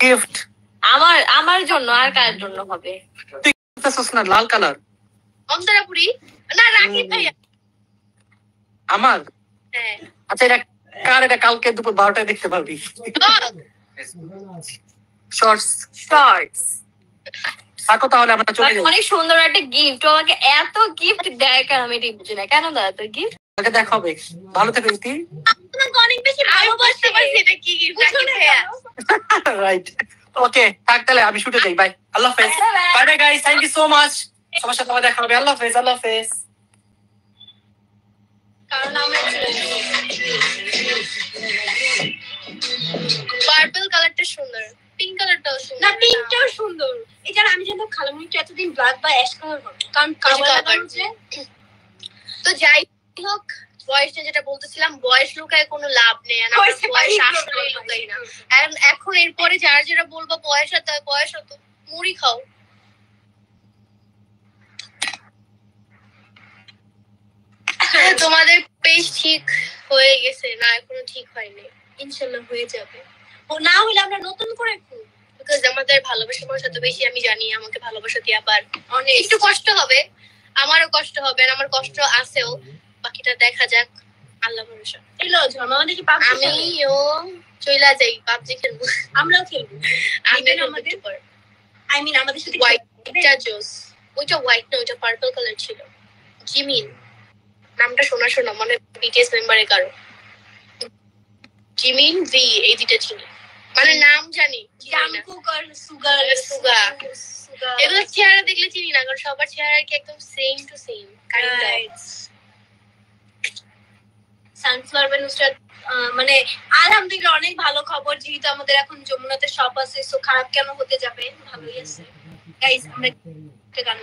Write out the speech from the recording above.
Gift আমার আমার জন্য আর কার জন্য হবে? তুই বুঝতেছস না লাল কালার অন্তরাপুরি না রাকিব ভাইয়া আমার। হ্যাঁ আচ্ছা এটা কার? এটা কালকে দুপুর 12টায় দেখতে পারবি। শর্টস শর্টস থাকো তাহলে আমরা চলে যাই। অনেক সুন্দর একটা গিফট। আমাকে এত গিফট দেয় কেন আমি এটা বুঝি না। কেন দেয় এত গিফট? তাকে দেখা হবে। ভালো থেকো ইতি। তোমাকে অনেক বেশি ভালোবাসি। এটা কি গিফট রাকিব ভাইয়া? রাইট ওকে থাক তাহলে আমি শুটে যাই। বাই আল্লাহ হাফেজ। Bye bye guys thank you so much. সবার সাথে আবার দেখা হবে। আল্লাহ হাফেজ আল্লাহ হাফেজ। কারণ আমরা পার্পল কালারটা সুন্দর, পিঙ্ক কালারটাও সুন্দর। না পিঙ্কটাও সুন্দর। এটা আমি জানতাম খালামণিটা এতদিন ব্ল্যাক বা অ্যাশ কালার হবে, কারণ কালার যে। তো যাই হোক, বয়সটা যেটা বলতেছিলাম, বয়স লুকায় কোনো লাভ নেই। আর আমরা বয়স আসলেই লুকাই না। এখন এরপরে যারা যারা বলবো বয়স হতো মুড়ি খাও। তোমাদের পেজ ঠিক হয়ে গেছে না? এখনো ঠিক হয়নি। ইনশাআল্লাহ হয়ে যাবে। ও না হলে আমরা নতুন করে খুব, বিকজ আমাদের ভালোবাসা মানুষের তো বেশি। আমি জানি আমাকে ভালোবাসা দিয়ে আবার অনেক একটু কষ্ট হবে, আমারও কষ্ট হবে, আর আমার কষ্ট আছেও। বাকিটা দেখা যাক, আল্লাহ ভরসা। এলো ঝর্মা দেখি পাবজি। আমিও চইলা যাই, পাবজি খেলবো। আমরাও খেলবো। আমাদের আমাদের সাথে হোয়াইটটা জোস। ওইটা হোয়াইট না, ওইটা পার্পল কালার ছিল। জিমিন নামটা শোনা শোনা মানে বিটিএস মেম্বারের কারো। জিমিন ভি এই দুইটা চিনি, মানে নাম জানি। জাংকুক আর সুগা এগুলো চেহারা দেখলে চিনি না, কারণ সবার চেহারা কি একদম same to same kind. Sunflower Nusrat মানে আলহামদুলিল্লাহ অনেক ভালো খবর। যেহেতু আমাদের এখন যমুনাতে শপ আছে, সো খারাপ কেন হতে যাবে, ভালোই আছে। গাইস আমরা একটা গান